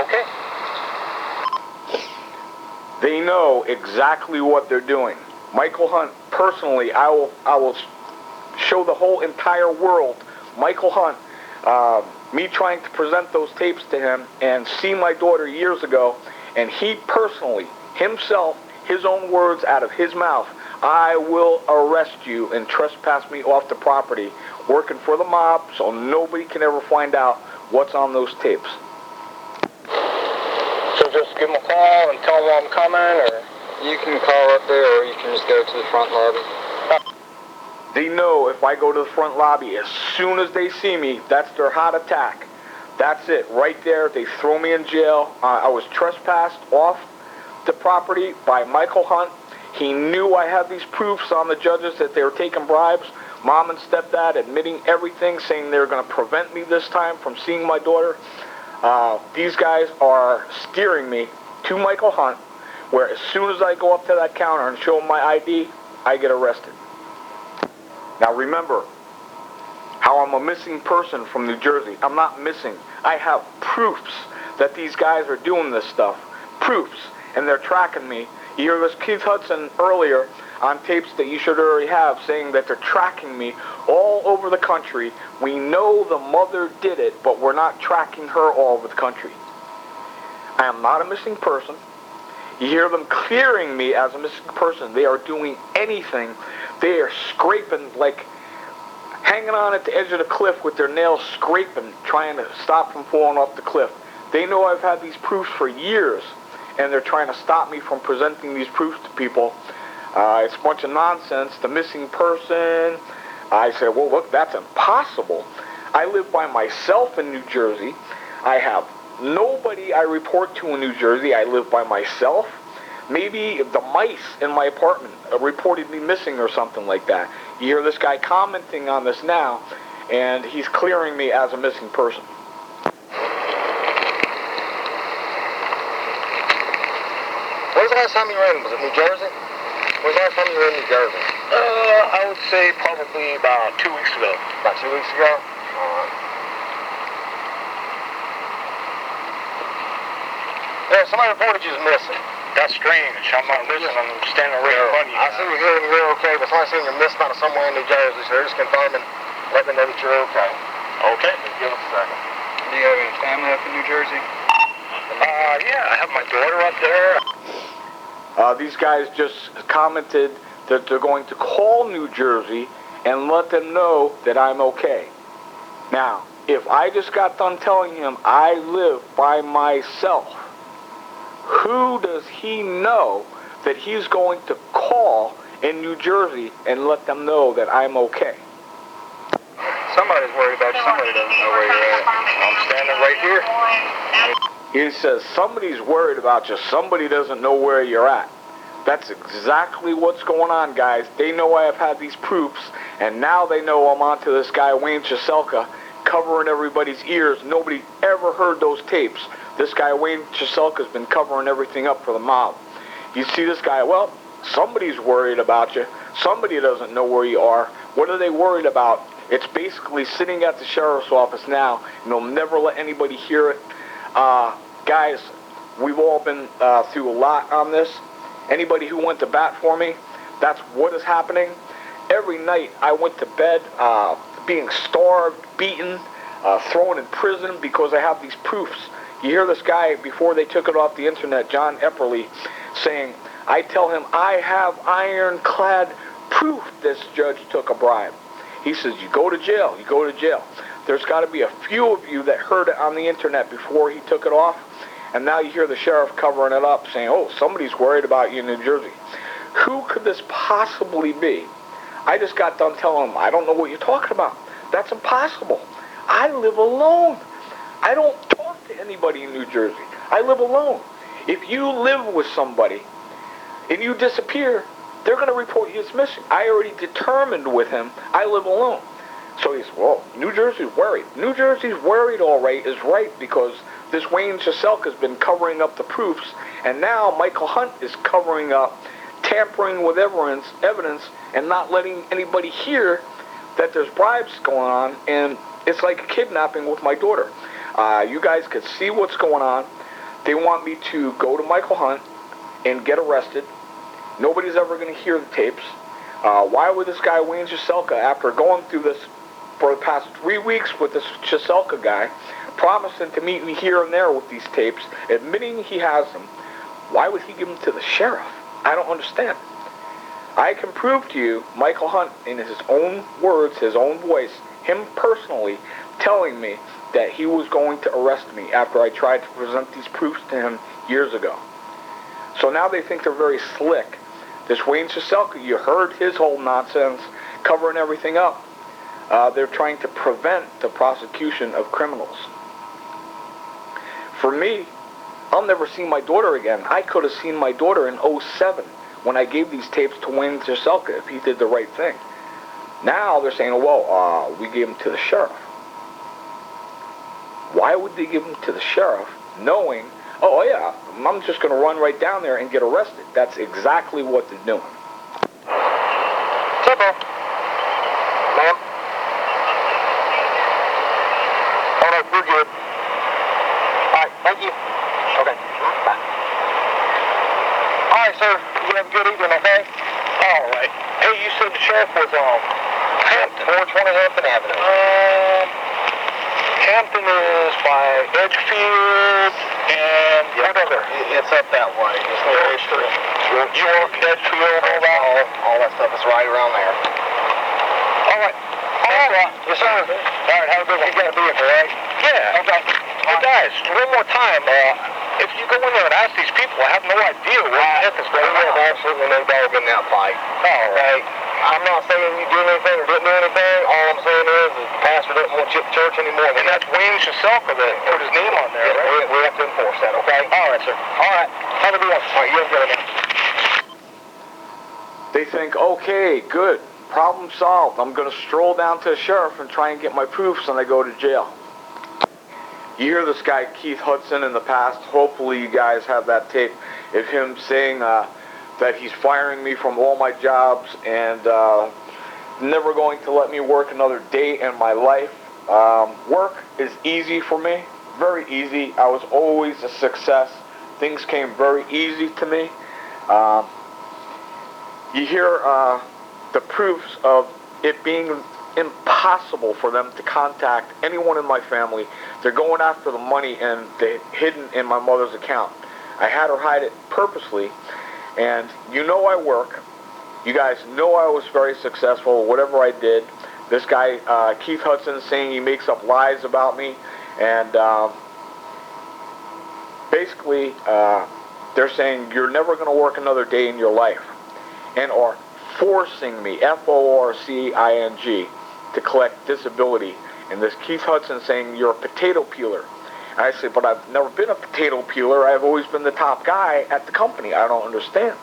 Okay. They know exactly what they're doing. Michael Hunt, personally, I will show the whole entire world Michael Hunt, me trying to present those tapes to him and see my daughter years ago, and he personally, himself, his own words out of his mouth, I will arrest you and trespass me off the property, working for the mob, so nobody can ever find out what's on those tapes. So just give them a call and tell them I'm coming, or? You can call up there, or you can just go to the front lobby. They know if I go to the front lobby, as soon as they see me, that's their hot attack. That's it, right there. They throw me in jail. I was trespassed off the property by Michael Hunt. He knew I had these proofs on the judges that they were taking bribes. Mom and stepdad admitting everything, saying they were going to prevent me this time from seeing my daughter. These guys are steering me to Michael Hunt, where as soon as I go up to that counter and show them my ID, I get arrested. Now remember how I'm a missing person from New Jersey. I'm not missing. I have proofs that these guys are doing this stuff. Proofs. And they're tracking me. You hear this Keith Hudson earlier on tapes that you should already have saying that they're tracking me all over the country. We know the mother did it, but we're not tracking her all over the country. I am not a missing person. You hear them clearing me as a missing person. They are doing anything. They are scraping, like hanging on at the edge of the cliff with their nails scraping, trying to stop from falling off the cliff. They know I've had these proofs for years, and they're trying to stop me from presenting these proofs to people. It's a bunch of nonsense. The missing person. I said, well, look, that's impossible. I live by myself in New Jersey. I have nobody I report to in New Jersey. I live by myself. Maybe the mice in my apartment reported me missing or something like that. You hear this guy commenting on this now, and he's clearing me as a missing person. When was the last time you were in? Was it New Jersey? When was the last time you were in New Jersey? I would say probably about 2 weeks ago. About 2 weeks ago? Alright. Yeah, somebody reported you as missing. That's strange. I'm not missing. I'm standing right in front of you. I see you're here and you're okay, but somebody's saying you're missing out of somewhere in New Jersey, so they're just confirming, let me know that you're okay. Okay. Just give us a second. Do you have any family up in New Jersey? Yeah, I have my daughter up there. These guys just commented that they're going to call New Jersey and let them know that I'm okay. Now, if I just got done telling him I live by myself, who does he know that he's going to call in New Jersey and let them know that I'm okay? Somebody's worried about you. Somebody doesn't know where you're at. I'm standing right here. He says somebody's worried about you. Somebody doesn't know where you're at. That's exactly what's going on, guys. They know I have had these proofs, and now they know I'm onto this guy, Wayne Cheselka, covering everybody's ears. Nobody ever heard those tapes. This guy, Wayne Cheselka's been covering everything up for the mob. You see this guy, well, somebody's worried about you. Somebody doesn't know where you are. What are they worried about? It's basically sitting at the sheriff's office now, and they'll never let anybody hear it. Guys, we've all been through a lot on this. Anybody who went to bat for me, that's what is happening. Every night I went to bed being starved, beaten, thrown in prison because I have these proofs. You hear this guy, before they took it off the internet, John Epperly, saying, I tell him I have ironclad proof this judge took a bribe. He says, you go to jail, you go to jail. There's got to be a few of you that heard it on the internet before he took it off, and now you hear the sheriff covering it up, saying, oh, somebody's worried about you in New Jersey. Who could this possibly be? I just got done telling him, I don't know what you're talking about. That's impossible. I live alone. I don't talk to anybody in New Jersey. I live alone. If you live with somebody and you disappear, they're going to report you as missing. I already determined with him I live alone. So he said, well, New Jersey's worried. New Jersey's worried, all right, is right, because this Wayne Cheselka has been covering up the proofs, and now Michael Hunt is covering up, tampering with evidence, and not letting anybody hear that there's bribes going on, and it's like a kidnapping with my daughter. You guys could see what's going on. They want me to go to Michael Hunt and get arrested. Nobody's ever going to hear the tapes. Why would this guy, Wayne Cheselka, after going through this for the past 3 weeks with this Cheselka guy, promising to meet me here and there with these tapes, admitting he has them, why would he give them to the sheriff? I don't understand. I can prove to you, Michael Hunt, in his own words, his own voice, him personally telling me that he was going to arrest me after I tried to present these proofs to him years ago. So now they think they're very slick. This Wayne Cheselka, you heard his whole nonsense, covering everything up. They're trying to prevent the prosecution of criminals. For me, I'll never see my daughter again. I could have seen my daughter in 2007 when I gave these tapes to Wayne Cheselka if he did the right thing. Now they're saying, well, we gave them to the sheriff. Why would they give them to the sheriff knowing, oh yeah, I'm just going to run right down there and get arrested? That's exactly what they're doing. Temper. Ma'am. Oh no, we're good. Alright, thank you. Okay, bye. Alright, sir. You have a good evening, okay? Alright. Hey, you said the sheriff was on Hampton. 420 Hampton Avenue. Hampton is by Edgefield and whatever. It's up that way. It's near Edgefield. You work Edgefield, all that? All that stuff is right around there. Alright. Alright. Yes, sir. Alright, have a good one. You got a vehicle, right? Yeah. Okay. Hey guys, one more time. If you go in there and ask these people, I have no idea what the heck is going on. There's absolutely no dog in that fight. Alright. I'm not saying you did anything or didn't do anything. All I'm saying is the pastor doesn't want you at the church anymore. And that's Wayne Cheselka that put his name on there, right? We have to enforce that, okay? Alright, sir. Alright. Have a good one. Alright, you have a good one. They think, okay, good, problem solved. I'm going to stroll down to the sheriff and try and get my proofs and I go to jail. You hear this guy, Keith Hudson, in the past. Hopefully you guys have that tape of him saying that he's firing me from all my jobs and never going to let me work another day in my life. Work is easy for me, very easy. I was always a success. Things came very easy to me. You hear the proofs of it being impossible for them to contact anyone in my family. They're going after the money and they're hidden in my mother's account. I had her hide it purposely, and you know I work. You guys know I was very successful, whatever I did. This guy, Keith Hudson, saying he makes up lies about me, and basically they're saying you're never going to work another day in your life, and are forcing me, F-O-R-C-I-N-G, to collect disability. And this Keith Hudson saying you're a potato peeler. And I say, but I've never been a potato peeler. I've always been the top guy at the company. I don't understand.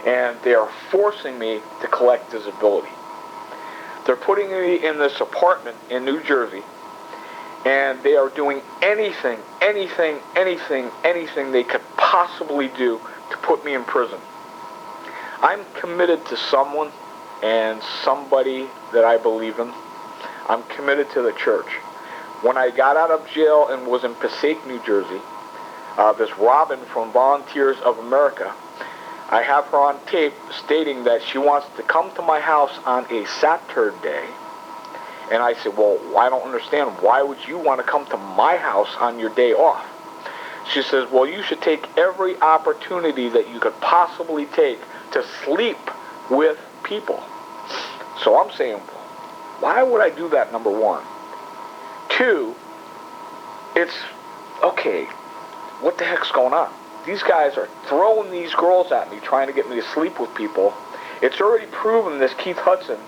And they are forcing me to collect disability. They're putting me in this apartment in New Jersey, and they are doing anything they could possibly do to put me in prison. I'm committed to someone and somebody that I believe in. I'm committed to the church. When I got out of jail and was in Passaic, New Jersey, this Robin from Volunteers of America, I have her on tape stating that she wants to come to my house on a Saturday. And I said, well, I don't understand. Why would you want to come to my house on your day off? She says, well, you should take every opportunity that you could possibly take to sleep with people. So I'm saying, why would I do that, number one? Two, it's, okay, what the heck's going on? These guys are throwing these girls at me, trying to get me to sleep with people. It's already proven, this Keith Hudson,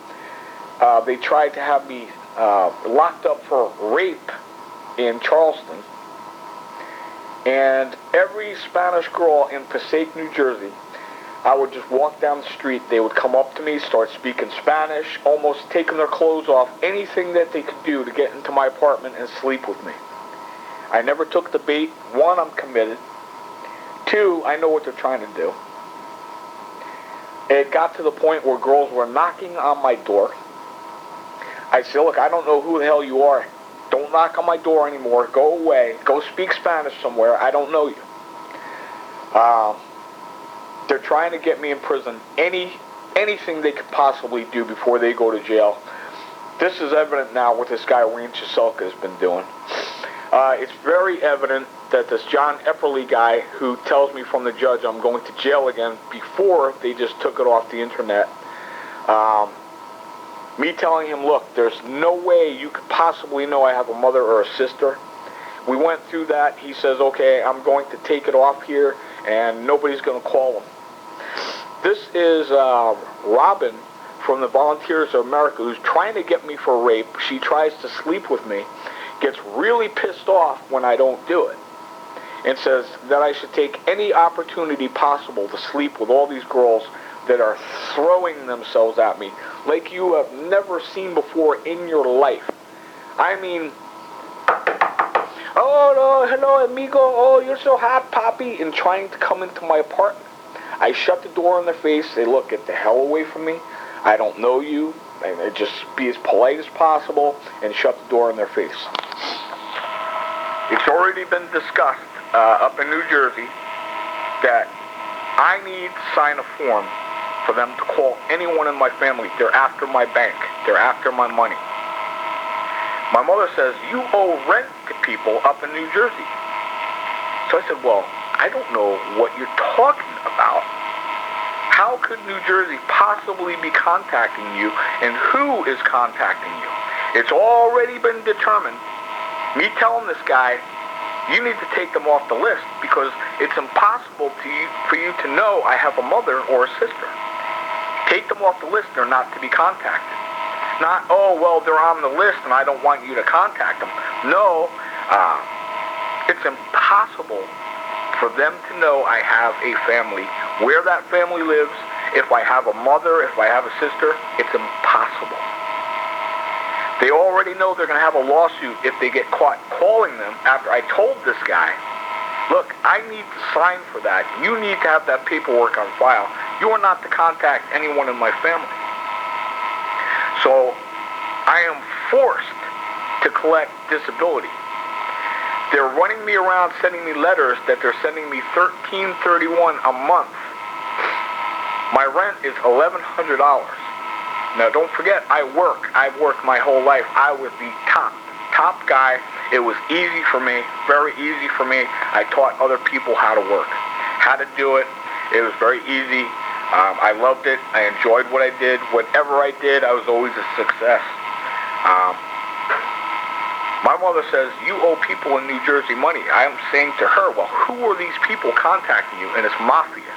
they tried to have me locked up for rape in Charleston. And every Spanish girl in Passaic, New Jersey, I would just walk down the street, they would come up to me, start speaking Spanish, almost taking their clothes off, anything that they could do to get into my apartment and sleep with me. I never took the bait. One, I'm committed. Two, I know what they're trying to do. It got to the point where girls were knocking on my door. I said, look, I don't know who the hell you are. Don't knock on my door anymore. Go away. Go speak Spanish somewhere. I don't know you. trying to get me in prison. Anything they could possibly do before they go to jail. This is evident now what this guy Wayne Cheselka has been doing. It's very evident that this John Epperly guy who tells me from the judge I'm going to jail again before they just took it off the internet. Me telling him, look, there's no way you could possibly know I have a mother or a sister. We went through that. He says, okay, I'm going to take it off here, and nobody's going to call him. This is Robin from the Volunteers of America, who's trying to get me for rape. She tries to sleep with me, gets really pissed off when I don't do it, and says that I should take any opportunity possible to sleep with all these girls that are throwing themselves at me like you have never seen before in your life. I mean, oh, no, hello, amigo, oh, you're so hot, Poppy, and trying to come into my apartment. I shut the door in their face, say, look, get the hell away from me, I don't know you, and I just be as polite as possible, and shut the door in their face. It's already been discussed up in New Jersey that I need to sign a form for them to call anyone in my family. They're after my bank. They're after my money. My mother says, you owe rent to people up in New Jersey. So I said, well, I don't know what you're talking about. How could New Jersey possibly be contacting you, and who is contacting you? It's already been determined. Me telling this guy, you need to take them off the list because it's impossible for you to know I have a mother or a sister. Take them off the list. They're not to be contacted. Not, oh, well, they're on the list and I don't want you to contact them. No, it's impossible for them to know I have a family. Where that family lives, if I have a mother, if I have a sister, it's impossible. They already know they're going to have a lawsuit if they get caught calling them after I told this guy, look, I need to sign for that. You need to have that paperwork on file. You are not to contact anyone in my family. So I am forced to collect disability. They're running me around sending me letters that they're sending me $13.31 a month. My rent is $1,100. Now, don't forget, I've worked my whole life. I was the top guy. It was easy for me, very easy for me. I taught other people how to work, how to do it. It was very easy. I loved it. I enjoyed what I did. Whatever I did, I was always a success. My mother says, you owe people in New Jersey money. I'm saying to her, well, who are these people contacting you? And it's mafia.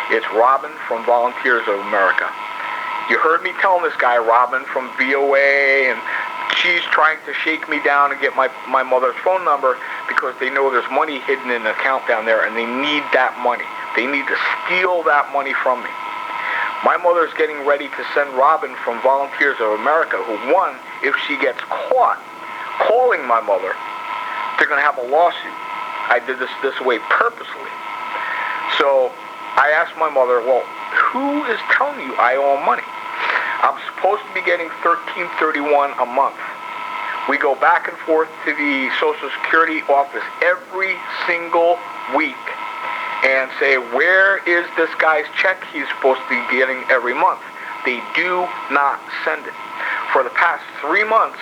It's Robin from Volunteers of America. You heard me telling this guy, Robin from VOA, and she's trying to shake me down and get my mother's phone number because they know there's money hidden in an account down there, and they need that money. They need to steal that money from me. My mother's getting ready to send Robin from Volunteers of America, who, one, if she gets caught calling my mother, they're going to have a lawsuit. I did this way purposely. So I asked my mother, well, who is telling you I owe money? I'm supposed to be getting $13.31 a month. We go back and forth to the Social Security office every single week and say, where is this guy's check he's supposed to be getting every month? They do not send it. For the past 3 months,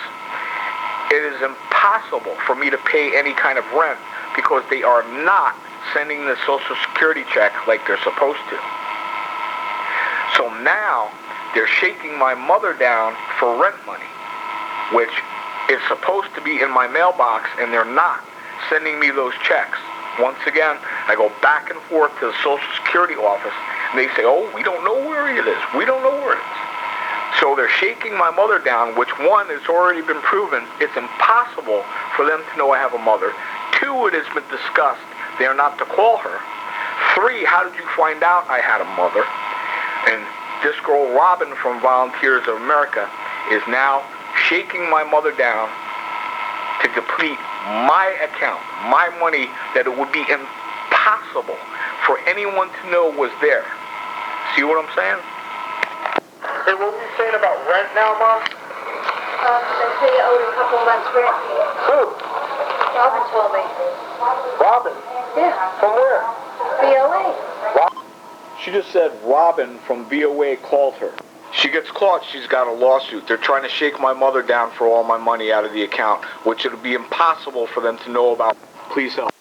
it is impossible for me to pay any kind of rent because they are not sending the Social Security check like they're supposed to. So now they're shaking my mother down for rent money, which is supposed to be in my mailbox, and they're not sending me those checks. Once again, I go back and forth to the Social Security office, and they say, oh, we don't know where it is. We don't know where it is. So they're shaking my mother down, which, one, it's already been proven it's impossible for them to know I have a mother. 2, it has been discussed they are not to call her. 3, how did you find out I had a mother? And this girl, Robin from Volunteers of America, is now shaking my mother down to deplete my account, my money, that it would be impossible for anyone to know was there. See what I'm saying? Hey, what were you saying about rent now, Mom? They say you owed a couple months' rent. Who? Robin told me. Robin? Yeah. From where? VOA. She just said Robin from VOA called her. She gets caught, she's got a lawsuit. They're trying to shake my mother down for all my money out of the account, which it'll be impossible for them to know about. Please help.